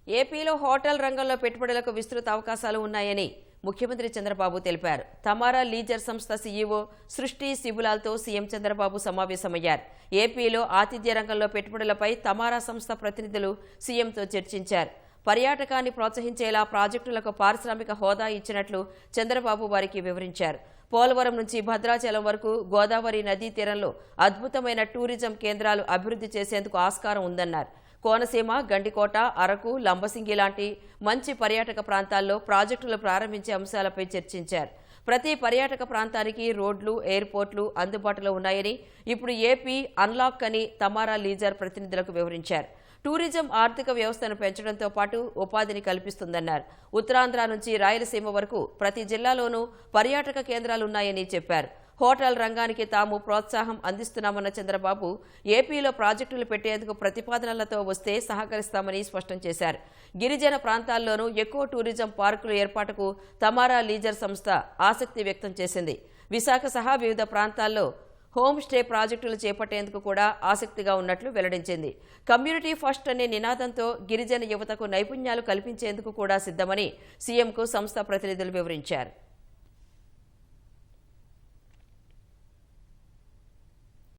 ఏపీలో హోటల్ రంగంలో పెట్టుబడులకు విస్తృత అవకాశాలు ఉన్నాయని ముఖ్యమంత్రి చంద్రబాబు తెలిపారు. తమారా లీజర్ సంస్థ సీఈఓ సృష్టి శిబులాల్తో సీఎం చంద్రబాబు సమావేశమయ్యారు. ఏపీలో ఆతిథ్య రంగంలో పెట్టుబడులపై తమారా సంస్థ ప్రతినిధులు సీఎంతో చర్చించారు. పర్యాటకాన్ని ప్రోత్సహించేలా ప్రాజెక్టులకు పారిశ్రామిక హోదా ఇచ్చినట్లు చంద్రబాబు వారికి వివరించారు. పోలవరం నుంచి భద్రాచలం వరకు గోదావరి నదీ తీరంలో అద్భుతమైన టూరిజం కేంద్రాలు అభివృద్ధి చేసేందుకు ఆస్కారం ఉందన్నారు. కోనసీమ, గండికోట, అరకు, లంబసింగి లాంటి మంచి పర్యాటక ప్రాంతాల్లో ప్రాజెక్టులు ప్రారంభించే అంశాలపై చర్చించారు. ప్రతి పర్యాటక ప్రాంతానికి రోడ్లు, ఎయిర్పోర్ట్లు అందుబాటులో ఉన్నాయని, ఇప్పుడు ఏపీ అన్లాక్ అని తమారా లీజర్ ప్రతినిధులకు వివరించారు. టూరిజం ఆర్థిక వ్యవస్థను పెంచడంతో పాటు ఉపాధిని కల్పిస్తుందన్నారు. ఉత్తరాంధ్ర నుంచి రాయలసీమ వరకు ప్రతి జిల్లాలోనూ పర్యాటక కేంద్రాలున్నాయని చెప్పారు. హోటల్ రంగానికి తాము ప్రోత్సాహం అందిస్తున్నామన్న చంద్రబాబు ఏపీలో ప్రాజెక్టులు పెట్టేందుకు ప్రతిపాదనలతో వస్తే సహకరిస్తామని స్పష్టం చేశారు. గిరిజన ప్రాంతాల్లోనూ ఎక్కువ టూరిజం పార్కుల ఏర్పాటుకు తమారా లీజర్ సంస్థ ఆసక్తి వ్యక్తం చేసింది. విశాఖ సహా వివిధ ప్రాంతాల్లో హోమ్ స్టే ప్రాజెక్టులు చేపట్టేందుకు కూడా ఆసక్తిగా ఉన్నట్లు వెల్లడించింది. కమ్యూనిటీ ఫస్ట్ అనే నినాదంతో గిరిజన యువతకు నైపుణ్యాలు కల్పించేందుకు కూడా సిద్ధమని సీఎంకు సంస్థ ప్రతినిధులు వివరించారు.